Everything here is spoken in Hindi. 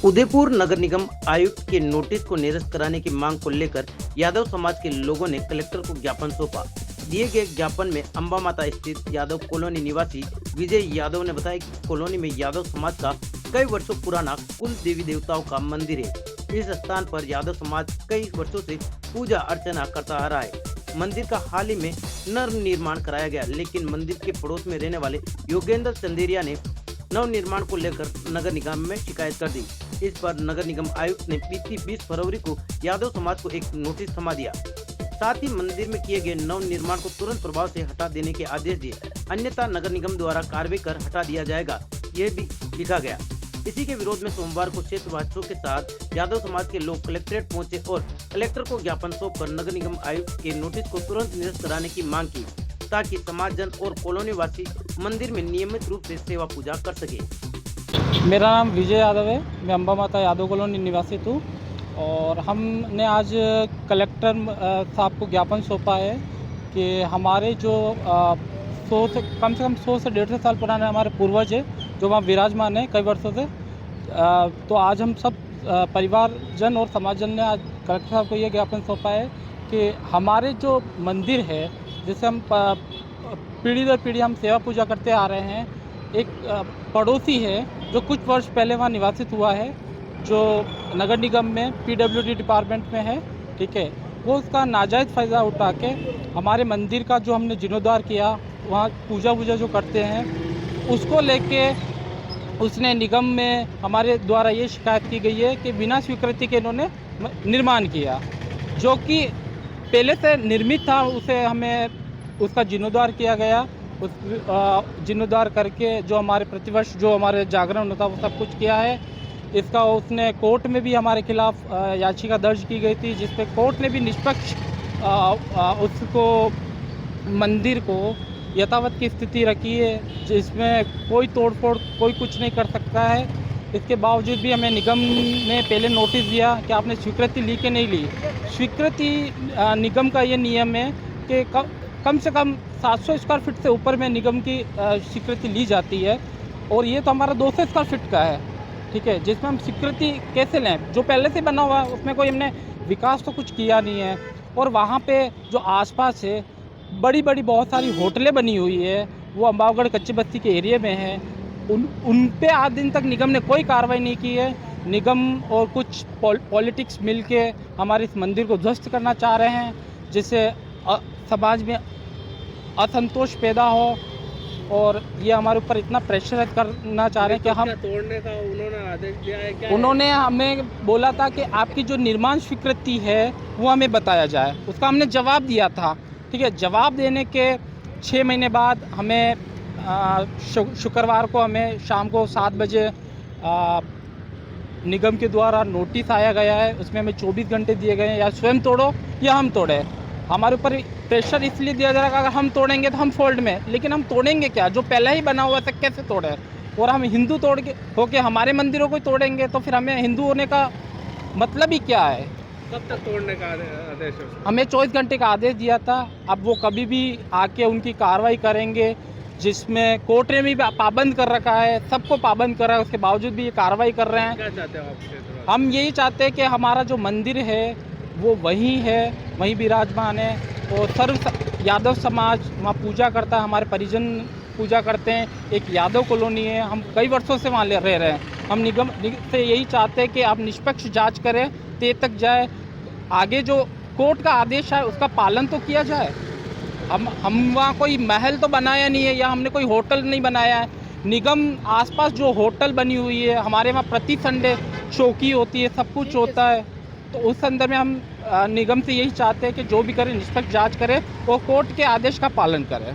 उदयपुर नगर निगम आयुक्त के नोटिस को निरस्त कराने की मांग को लेकर यादव समाज के लोगों ने कलेक्टर को ज्ञापन सौंपा। दिए गए ज्ञापन में अंबा माता स्थित यादव कॉलोनी निवासी विजय यादव ने बताया कि कॉलोनी में यादव समाज का कई वर्षों पुराना कुल देवी देवताओं का मंदिर है। इस स्थान पर यादव समाज कई वर्षों से पूजा अर्चना करता आ रहा है। मंदिर का हाल ही में नवनिर्माण कराया गया, लेकिन मंदिर के पड़ोस में रहने वाले योगेंद्र चंदेरिया ने नव निर्माण को लेकर नगर निगम में शिकायत कर दी। इस पर नगर निगम आयुक्त ने बीती 20 फरवरी को यादव समाज को एक नोटिस थमा दिया। साथ ही मंदिर में किए गए नव निर्माण को तुरंत प्रभाव से हटा देने के आदेश दिए, अन्यथा नगर निगम द्वारा कार्रवाई कर हटा दिया जाएगा, यह भी लिखा गया। इसी के विरोध में सोमवार को क्षेत्रवासियों के साथ यादव समाज के लोग कलेक्ट्रेट पहुंचे और कलेक्टर को ज्ञापन सौंपकर नगर निगम आयुक्त के नोटिस को तुरंत निरस्त कराने की मांग की, ताकि समाजजन और कॉलोनी वासी मंदिर में नियमित रूप से सेवा पूजा कर सके। मेरा नाम विजय यादव है, मैं अंबा माता यादव कॉलोनी निवासी हूँ और हमने आज कलेक्टर साहब को ज्ञापन सौंपा है कि हमारे जो 100 से कम 100 से 150 साल पुराने हमारे पूर्वज है जो वहाँ विराजमान है कई वर्षों से। तो आज हम सब परिवारजन और समाजजन ने आज कलेक्टर साहब को ये ज्ञापन सौंपा है कि हमारे जो मंदिर है जिसे हम पीढ़ी दर पीढ़ी हम सेवा पूजा करते आ रहे हैं, एक पड़ोसी है जो कुछ वर्ष पहले वहाँ निवासित हुआ है, जो नगर निगम में पीडब्ल्यूडी डिपार्टमेंट में है, ठीक है। वो उसका नाजायज़ फ़ायदा उठा के हमारे मंदिर का जो हमने जीर्णोद्धार किया, वहाँ पूजा जो करते हैं, उसको लेके उसने निगम में हमारे द्वारा ये शिकायत की गई है कि बिना स्वीकृति के इन्होंने निर्माण किया, जो कि पहले से निर्मित था। उसे हमें उसका जीर्णोद्धार किया गया। उस जीर्णोद्धार करके जो हमारे प्रतिवर्ष जो हमारे जागरण होता वो सब कुछ किया है। इसका उसने कोर्ट में भी हमारे खिलाफ याचिका दर्ज की गई थी, जिस पे कोर्ट ने भी निष्पक्ष उसको मंदिर को यथावत की स्थिति रखी है, जिसमें कोई तोड़फोड़ कोई कुछ नहीं कर सकता है। इसके बावजूद भी हमें निगम ने पहले नोटिस दिया कि आपने स्वीकृति ली कि नहीं ली। स्वीकृति निगम का ये नियम है कि कम से कम 700 स्क्वायर फीट से ऊपर में निगम की स्वीकृति ली जाती है, और ये तो हमारा 200 स्क्वायर फीट का है, ठीक है, जिसमें हम स्वीकृति कैसे लें? जो पहले से बना हुआ है उसमें कोई हमने विकास तो कुछ किया नहीं है। और वहाँ पे जो आसपास है बड़ी बड़ी बहुत सारी होटलें बनी हुई है, वो अम्बावगढ़ कच्ची बस्ती के एरिया में है। उन पे आज दिन तक निगम ने कोई कार्रवाई नहीं की है। निगम और कुछ पॉलिटिक्स मिलके हमारे इस मंदिर को ध्वस्त करना चाह रहे हैं, जिससे समाज में असंतोष पैदा हो, और ये हमारे ऊपर इतना प्रेशर करना चाह रहे हैं कि हम तोड़ने का उन्होंने आदेश दिया है क्या? उन्होंने हमें बोला था कि आपकी जो निर्माण स्वीकृति है वो हमें बताया जाए। उसका हमने जवाब दिया था, ठीक है। जवाब देने के 6 महीने बाद हमें शुक्रवार को हमें शाम को 7 बजे निगम के द्वारा नोटिस आया गया है। उसमें हमें 24 घंटे दिए गए हैं, या स्वयं तोड़ो या हम तोड़े। हमारे ऊपर प्रेशर इसलिए दिया जा रहा है कि अगर हम तोड़ेंगे तो हम फोल्ड में, लेकिन हम तोड़ेंगे क्या? जो पहले ही बना हुआ था कैसे तोड़े? और हम हिंदू तोड़ के होके हमारे मंदिरों को तोड़ेंगे तो फिर हमें हिंदू होने का मतलब ही क्या है? कब तक तोड़ने का आदेश है? हमें 24 घंटे का आदेश दिया था। अब वो कभी भी आके उनकी कार्रवाई करेंगे, जिसमें कोर्ट ने भी पाबंद कर रखा है, सबको पाबंद कर रहा है, उसके बावजूद भी ये कार्रवाई कर रहे हैं। क्या चाहते हो आप? हम यही चाहते हैं कि हमारा जो मंदिर है वो वहीं है, वहीं विराजमान है, और सर्व यादव समाज वहाँ पूजा करता है, हमारे परिजन पूजा करते हैं। एक यादव कॉलोनी है, हम कई वर्षों से वहाँ रह रहे हैं। हम निगम से यही चाहते हैं कि आप निष्पक्ष जांच करें, तय तक जाए, आगे जो कोर्ट का आदेश है उसका पालन तो किया जाए। हम वहाँ कोई महल तो बनाया नहीं है, या हमने कोई होटल नहीं बनाया है। निगम आसपास जो होटल बनी हुई है, हमारे वहाँ प्रति संडे चौकी होती है, सब कुछ होता है। तो उस संदर्भ में हम निगम से यही चाहते हैं कि जो भी करें निष्पक्ष जांच करें और कोर्ट के आदेश का पालन करें।